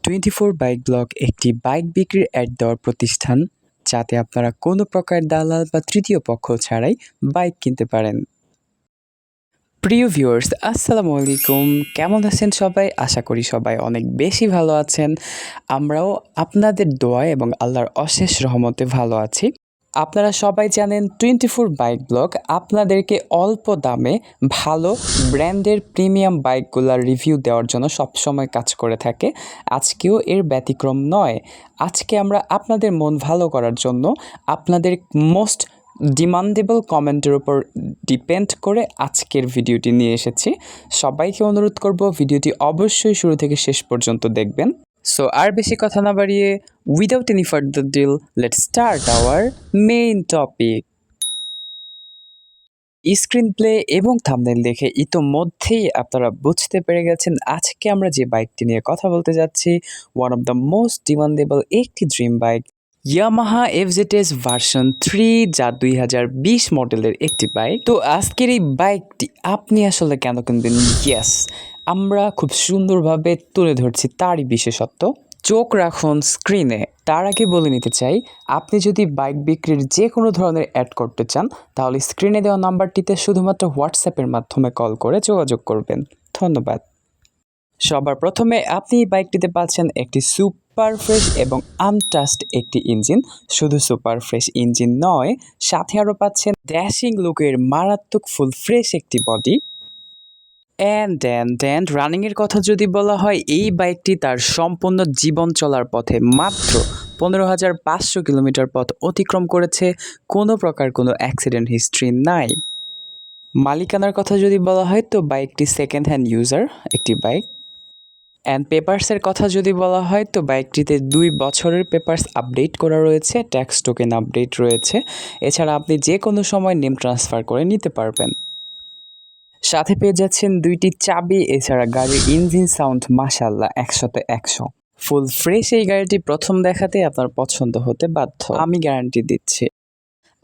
24 bike blog একটি bike বিক্রির add দেওয়ার প্রতিষ্ঠান, যাতে আপনারা কোনো প্রকার দালাল বা তৃতীয় পক্ষ ছাড়াই বাইক কিনতে পারেন। প্রিয় ভিউয়ার্স, আসসালামু আলাইকুম। কেমন আছেন সবাই? আশা করি সবাই অনেক বেশি ভালো আছেন। আমরাও আপনাদের দোয়ায় এবং আল্লাহর অশেষ রহমতে ভালো আছি। আপনারা সবাই জানেন 24 বাইক ব্লগ আপনাদেরকে অল্প দামে ভালো ব্র্যান্ডের প্রিমিয়াম বাইকগুলোর রিভিউ দেওয়ার জন্য সবসময় কাজ করে থাকে। আজকেও এর ব্যতিক্রম নয়। আজকে আমরা আপনাদের মন ভালো করার জন্য আপনাদের মোস্ট ডিমান্ডেবল কমেন্টের উপর ডিপেন্ড করে আজকের ভিডিওটি নিয়ে এসেছি। সবাইকে অনুরোধ করব ভিডিওটি অবশ্যই শুরু থেকে শেষ পর্যন্ত দেখবেন। সো আর বেশি কথা না বাড়িয়ে, without any further deal, let's start our main topic. Screen play এবং থাম্বনেল দেখে ইতোমধ্যেই আপনারা বুঝতে পেরে গেছেন আজকে আমরা যে বাইকটি নিয়ে কথা বলতে যাচ্ছি, one of the most demandable একটি dream bike, Yamaha FZS version 3, যা 2020 মডেলের একটি বাইক। তো আজকের এই বাইকটি আপনি আসলে কেন কিনবেন? ইয়েস, আমরা খুব সুন্দরভাবে তুলে ধরছি তারই বিশেষত্ব। চোখ রাখুন স্ক্রিনে। তার আগে বলে নিতে চাই, আপনি যদি বাইক বিক্রির যে কোনো ধরনের অ্যাড করতে চান, তাহলে স্ক্রিনে দেওয়া নাম্বারটিতে শুধুমাত্র হোয়াটসঅ্যাপের মাধ্যমে কল করে যোগাযোগ করবেন। ধন্যবাদ। সবার প্রথমে আপনি এই বাইকটিতে পাচ্ছেন একটি সুপার ফ্রেশ এবং আনটাস্ট একটি ইঞ্জিন। শুধু সুপার ফ্রেশ ইঞ্জিন নয়, সাথে আরও পাচ্ছেন ড্যাশিং লুকের মারাত্মক ফুল ফ্রেশ একটি বডি। অ্যান্ড রানিংয়ের কথা যদি বলা হয়, এই বাইকটি তার সম্পূর্ণ জীবন চলার পথে মাত্র 15,500 কিলোমিটার পথ অতিক্রম করেছে। কোনো প্রকার কোনো অ্যাক্সিডেন্ট হিস্ট্রি নাই। মালিকানার কথা যদি বলা হয়, তো বাইকটি সেকেন্ড হ্যান্ড ইউজার একটি বাইক। অ্যান্ড পেপারসের কথা যদি বলা হয়, তো বাইকটিতে 2 বছরের পেপারস আপডেট করা রয়েছে, ট্যাক্স টোকেন আপডেট রয়েছে। এছাড়া আপনি যে কোনো সময় নেম ট্রান্সফার করে নিতে পারবেন। সাথে পেয়ে যাচ্ছেন 2টি চাবি। এছাড়া গাড়ির ইঞ্জিন সাউন্ড মাশাআল্লাহ 100তে 100। ফুল ফ্রেশ এই গাড়িটি প্রথম দেখাতে আপনার পছন্দ হতে বাধ্য, আমি গ্যারান্টি দিচ্ছি।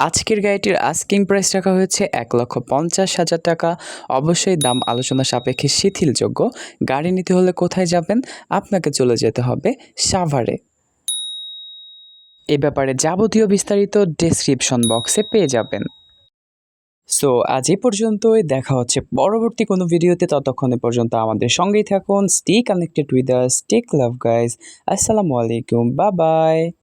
আজকের গাড়িটির আস্কিং প্রাইস রাখা হয়েছে 1,50,000 টাকা। অবশ্যই দাম আলোচনা সাপেক্ষে শিথিলযোগ্য। গাড়ি নিতে হলে কোথায় যাবেন? আপনাকে চলে যেতে হবে সাভারে। এ ব্যাপারে যাবতীয় বিস্তারিত ডেসক্রিপশন বক্সে পেয়ে যাবেন। সো আজ এই পর্যন্তই, দেখা হচ্ছে পরবর্তী কোনো ভিডিওতে। ততক্ষণে পর্যন্ত আমাদের সঙ্গেই থাকুন। Stay connected with us, take love guys. আসসালামু আলাইকুম, বাই বাই।